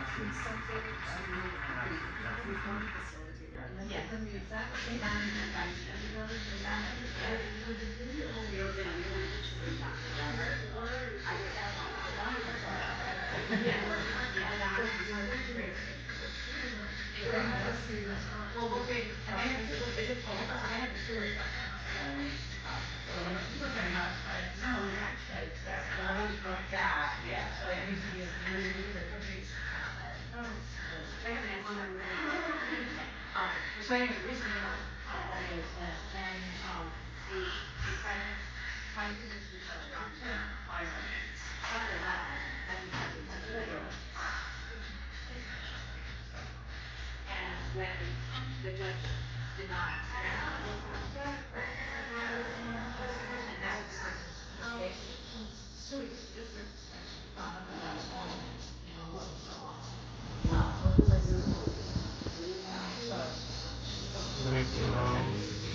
reference something to the income fund facilitator. And then Yes. then the exact same Right. Yes. You're gonna move it to the front door. I would have a lot of fun. Yes. they had a student Well, who we're big, and they have two, is it both, so they have a sewer truck now. So pretty much, but no, that was like that, yeah. So it used to be a blue, the big, oh they haven't had one of them. So anyway, the reason is that when, the private positions are on the fire, after that, then we have the federal. And when the judge denied, and that's because it's two different, Very close.